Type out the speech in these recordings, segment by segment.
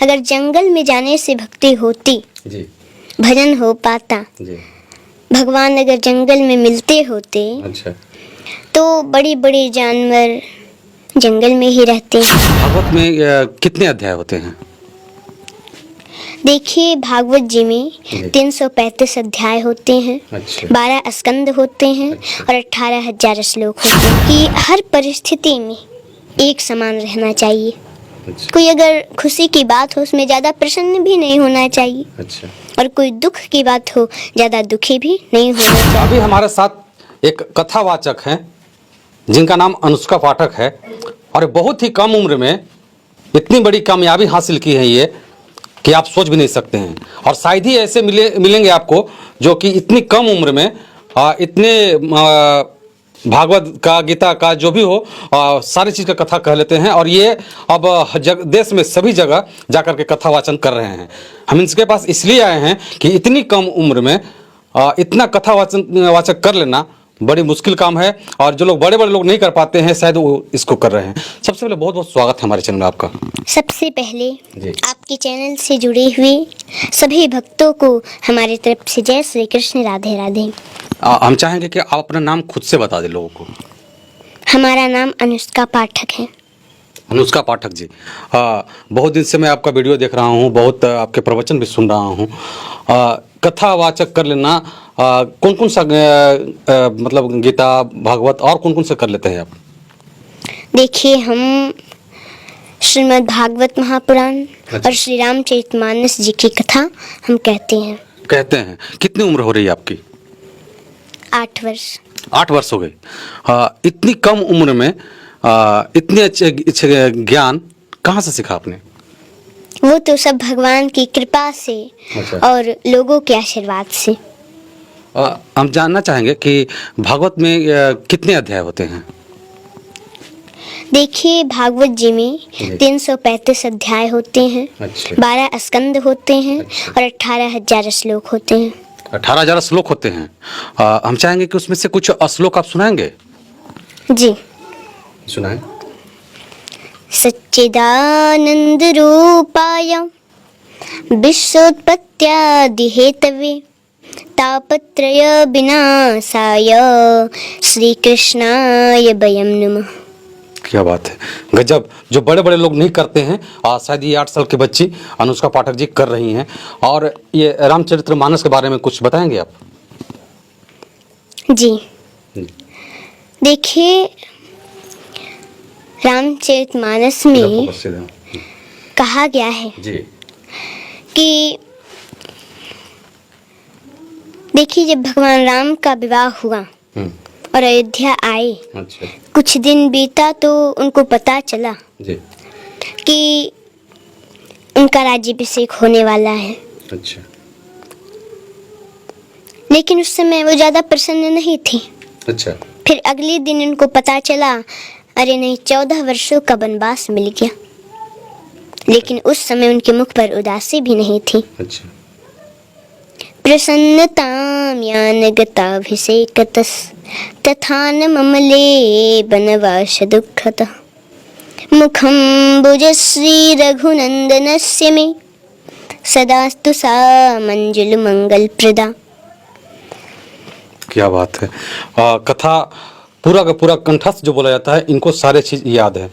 अगर जंगल में जाने से भक्ति होती जी भजन हो पाता, जी। भगवान अगर जंगल में मिलते होते अच्छा। तो बड़े बड़े जानवर जंगल में ही रहते हैं। भागवत में कितने अध्याय होते हैं? देखिए, भागवत जी में जी। 335 अध्याय होते हैं, अच्छा। 12 स्कंद होते हैं अच्छा। और 18,000 श्लोक होते हैं कि हर परिस्थिति में एक समान रहना चाहिए। अच्छा। कोई अगर खुशी की बात हो उसमें ज़्यादा प्रसन्न भी नहीं होना चाहिए, अच्छा। और कोई दुख की बात हो ज़्यादा दुखी भी नहीं होना चाहिए। अभी हमारे साथ एक कथावाचक हैं जिनका नाम अनुष्का पाठक है, और बहुत ही कम उम्र में इतनी बड़ी कामयाबी हासिल की है ये कि आप सोच भी नहीं सकते हैं। और शायद ही ऐसे मिलेंगे आपको जो कि इतनी कम उम्र में इतने भागवत का, गीता का, जो भी हो सारी चीज़ का कथा कह लेते हैं। और ये अब देश में सभी जगह जाकर के कथा वाचन कर रहे हैं। हम इनके पास इसलिए आए हैं कि इतनी कम उम्र में इतना कथा वाचक कर लेना बड़ी मुश्किल काम है, और जो लोग बड़े बड़े लोग नहीं कर पाते हैं शायद वो इसको कर रहे हैं। सबसे पहले बहुत बहुत स्वागत है हमारे चैनल में आपका। सबसे पहले जी। आपके चैनल से जुड़े हुए सभी भक्तों को हमारी तरफ से जय श्री कृष्ण, राधे राधे। हम चाहेंगे कि आप अपना नाम खुद से बता दें लोगों को। हमारा नाम अनुष्का पाठक है। अनुष्का पाठक जी, बहुत दिन से मैं आपका वीडियो देख रहा हूँ, बहुत आपके प्रवचन भी सुन रहा हूँ। कथा वाचक कर लेना कौन कौन सा मतलब गीता, भागवत और कौन कौन से कर लेते हैं आप? देखिए, हम श्रीमद् भागवत महापुराण अच्छा। और श्री रामचरितमानस जी की कथा हम कहते हैं। कितनी उम्र हो रही है आपकी? 8 वर्ष। 8 वर्ष हो गई। इतनी कम उम्र में इतने अच्छे ज्ञान कहाँ से सीखा आपने? वो तो सब भगवान की कृपा से अच्छा। और लोगों के आशीर्वाद से। हम जानना चाहेंगे कि भागवत में कितने अध्याय होते हैं? देखिए, भागवत जी में जी। 335 अध्याय होते हैं, अच्छा। 12 स्कंद होते हैं अच्छा। और 18,000 श्लोक होते हैं। 18,000 श्लोक होते हैं। हम चाहेंगे कि उसमें से कुछ श्लोक आप सुनाएंगे? जी। सुनाएं। सच्चिदानंद रूपाय विश्वोत्पत्त्यादि हेतवे तापत्रय विनाशाय श्री कृष्णाय वयं नमः। क्या बात है, गजब। जो बड़े बड़े लोग नहीं करते हैं शायद ये 8 साल की बच्ची अनुष्का पाठक जी कर रही हैं। और ये रामचरितमानस के बारे में कुछ बताएंगे आप? जी। देखिए, रामचरितमानस में कहा गया है जी कि देखिए, जब भगवान राम का विवाह हुआ और अयोध्या आए, अच्छा कुछ दिन बीता तो उनको पता चला जी कि उनका राज्याभिषेक होने वाला है। अच्छा लेकिन उस समय वो ज़्यादा प्रसन्न नहीं थी। अच्छा फिर अगले दिन उनको पता चला, अरे नहीं, 14 वर्षों का वनवास मिल गया। लेकिन उस समय उनके मुख पर उदासी भी नहीं थी। अच्छा प्रसन्नतां यान गताभिषेकतस् तथा न ममले वनवास दुःखतः मुखं भुजश्री रघुनंदनस्य मे सदास्तु सा मंजुल मंगल प्रदा। क्या बात है। कथा पूरा का पूरा कंठस्थ जो बोला जाता है, इनको सारे चीज़ याद है।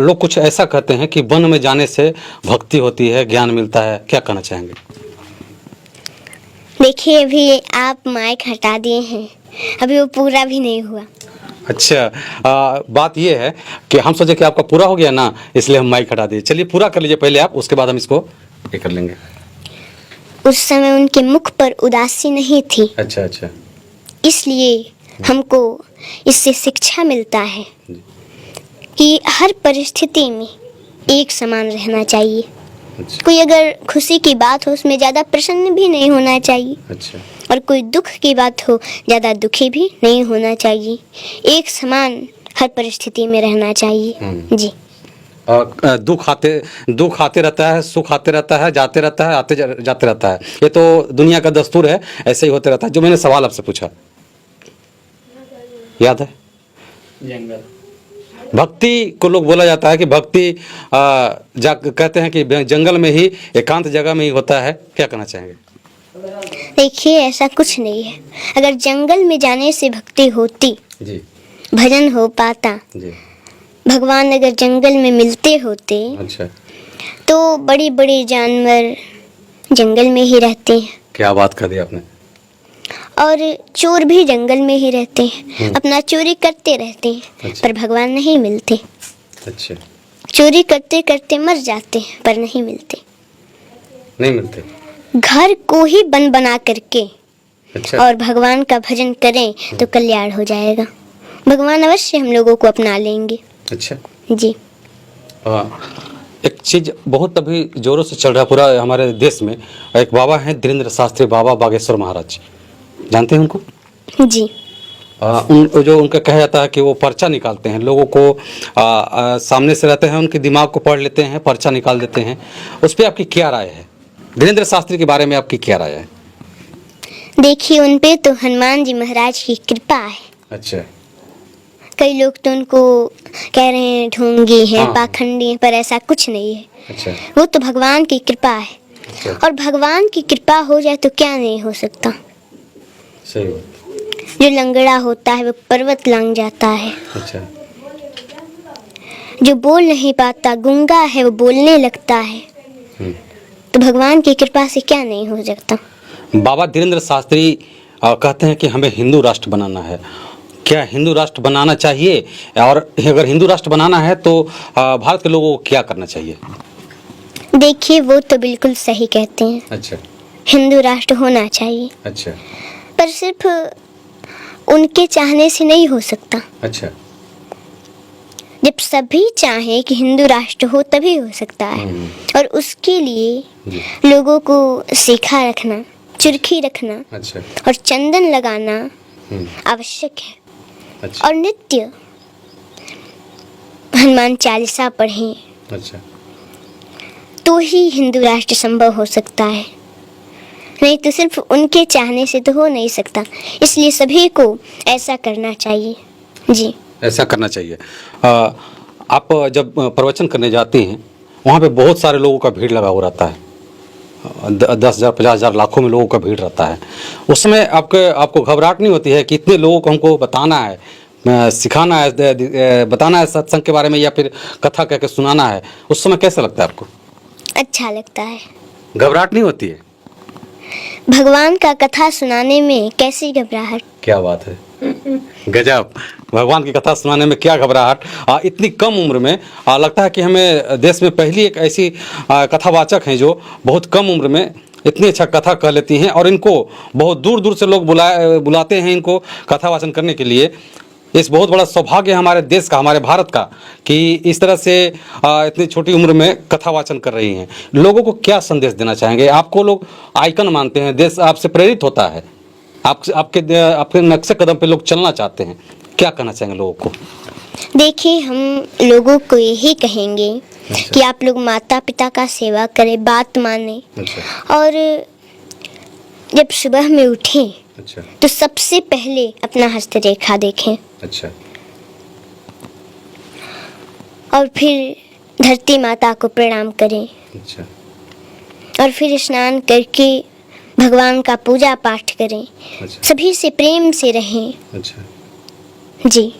लोग कुछ ऐसा कहते हैं कि वन में जाने से भक्ति होती है, ज्ञान मिलता है, क्या कहना चाहेंगे? देखिए, अभी आप माइक हटा दिए हैं, अभी वो पूरा भी नहीं हुआ। अच्छा, बात ये है कि हम सोचे कि आपका पूरा हो गया ना, इसलिए हम माइक हटा दिए। चलिए पूरा कर लीजिए पहले आप, उसके बाद हम इसको ये कर लेंगे। उस समय उनके मुख पर उदासी नहीं थी। अच्छा अच्छा। इसलिए हमको इससे शिक्षा मिलता है कि हर परिस्थिति में एक समान रहना चाहिए। अच्छा कोई अगर खुशी की बात हो उसमें ज़्यादा प्रसन्न भी नहीं होना चाहिए, अच्छा। और कोई दुख की बात हो ज़्यादा दुखी भी नहीं होना चाहिए। एक समान हर परिस्थिति में रहना चाहिए। जी। दुख आते रहता है, सुख आते रहता है, जाते रहता है, जाते रहता है। ये तो दुनिया का दस्तूर है, ऐसे ही होते रहता है। जो मैंने सवाल आपसे पूछा याद है? भक्ति को लोग बोला जाता है कि भक्ति कहते हैं कि जंगल में ही एकांत जगह में ही होता है, क्या कहना चाहेंगे? देखिए ऐसा कुछ नहीं है। अगर जंगल में जाने से भक्ति होती जी भजन हो पाता, जी। भगवान अगर जंगल में मिलते होते अच्छा, तो बड़ी बड़ी जानवर जंगल में ही रहते हैं क्या बात कर दी आपने। और चोर भी जंगल में ही रहते हैं, अपना चोरी करते रहते हैं। अच्छा। पर भगवान नहीं मिलते, अच्छा, चोरी करते करते मर जाते हैं पर नहीं मिलते। नहीं मिलते। घर को ही बन बना करके अच्छा, और भगवान का भजन करें तो कल्याण हो जाएगा। भगवान अवश्य हम लोगों को अपना लेंगे। अच्छा। जी। एक चीज बहुत अभी जोरों से चल रहा है पूरा हमारे देश में, एक बाबा हैं धीरेन्द्र शास्त्री बाबा बागेश्वर महाराज, जानते हैं उनको? जी। जो उनका कहा जाता है कि वो पर्चा निकालते हैं, लोगों को सामने से रहते हैं, उनके दिमाग को पढ़ लेते हैं, पर्चा निकाल देते हैं। उस पर आपकी क्या राय है? धीरेन्द्र शास्त्री के बारे में आपकी क्या राय है? देखिए उन पे तो हनुमान जी महाराज की कृपा है। अच्छा। कई लोग तो उनको कह रहे हैं ढोंगी हैं, हाँ। पाखंडी हैं, पर ऐसा कुछ नहीं है। अच्छा। वो तो भगवान की कृपा है। अच्छा, और भगवान की कृपा हो जाए तो क्या नहीं हो सकता। सही बात। जो लंगड़ा होता है वो पर्वत लांग जाता है, अच्छा, जो बोल नहीं पाता गूंगा है वो बोलने लगता है। तो भगवान की कृपा से क्या नहीं हो सकता। बाबा धीरेन्द्र शास्त्री कहते हैं कि हमें हिंदू राष्ट्र बनाना है। क्या हिंदू राष्ट्र बनाना चाहिए? और अगर हिंदू राष्ट्र बनाना है तो भारत के लोगों को क्या करना चाहिए? देखिए वो तो बिल्कुल सही कहते हैं, अच्छा। हिंदू राष्ट्र होना चाहिए, अच्छा। पर सिर्फ उनके चाहने से नहीं हो सकता। अच्छा। जब सभी चाहें कि हिंदू राष्ट्र हो तभी हो सकता है। और उसके लिए जी। लोगों को सीखा रखना, चुरखी रखना अच्छा। और चंदन लगाना आवश्यक है। अच्छा। और नित्य हनुमान चालीसा पढ़ें अच्छा। तो ही हिंदू राष्ट्र संभव हो सकता है, नहीं तो सिर्फ उनके चाहने से तो हो नहीं सकता। इसलिए सभी को ऐसा करना चाहिए। जी। ऐसा करना चाहिए। आप जब प्रवचन करने जाती हैं वहाँ पे बहुत सारे लोगों का भीड़ लगा हुआ रहता है, 10,000 50,000 लाखों में लोगों का भीड़ रहता है। उस समय आपको घबराहट नहीं होती है कि इतने लोगों को हमको बताना है, सिखाना है, बताना है सत्संग के बारे में या फिर कथा कह के सुनाना है? उस समय कैसा लगता है आपको? अच्छा लगता है। घबराहट नहीं होती है? भगवान का कथा सुनाने में कैसी घबराहट। क्या बात है, गजब। भगवान की कथा सुनाने में क्या घबराहट, इतनी कम उम्र में। लगता है कि हमें देश में पहली एक ऐसी कथावाचक हैं जो बहुत कम उम्र में इतनी अच्छा कथा कह लेती हैं, और इनको बहुत दूर दूर से लोग बुलाते हैं इनको कथा वाचन करने के लिए। इस बहुत बड़ा सौभाग्य है हमारे देश का, हमारे भारत का, कि इस तरह से इतनी छोटी उम्र में कथा वाचन कर रही हैं। लोगों को क्या संदेश देना चाहेंगे? आपको लोग आइकन मानते हैं, देश आपसे प्रेरित होता है, आपके नक्शे कदम पे लोग चलना चाहते हैं, क्या कहना चाहेंगे लोगों को? देखिए हम लोगों को यही कहेंगे कि आप लोग माता पिता का सेवा करें, बात माने। अच्छा। और जब सुबह में उठें अच्छा। तो सबसे पहले अपना हस्तरेखा देखें। अच्छा। और फिर धरती माता को प्रणाम करें। अच्छा। और फिर स्नान करके भगवान का पूजा पाठ करें। अच्छा। सभी से प्रेम से रहें। अच्छा। जी।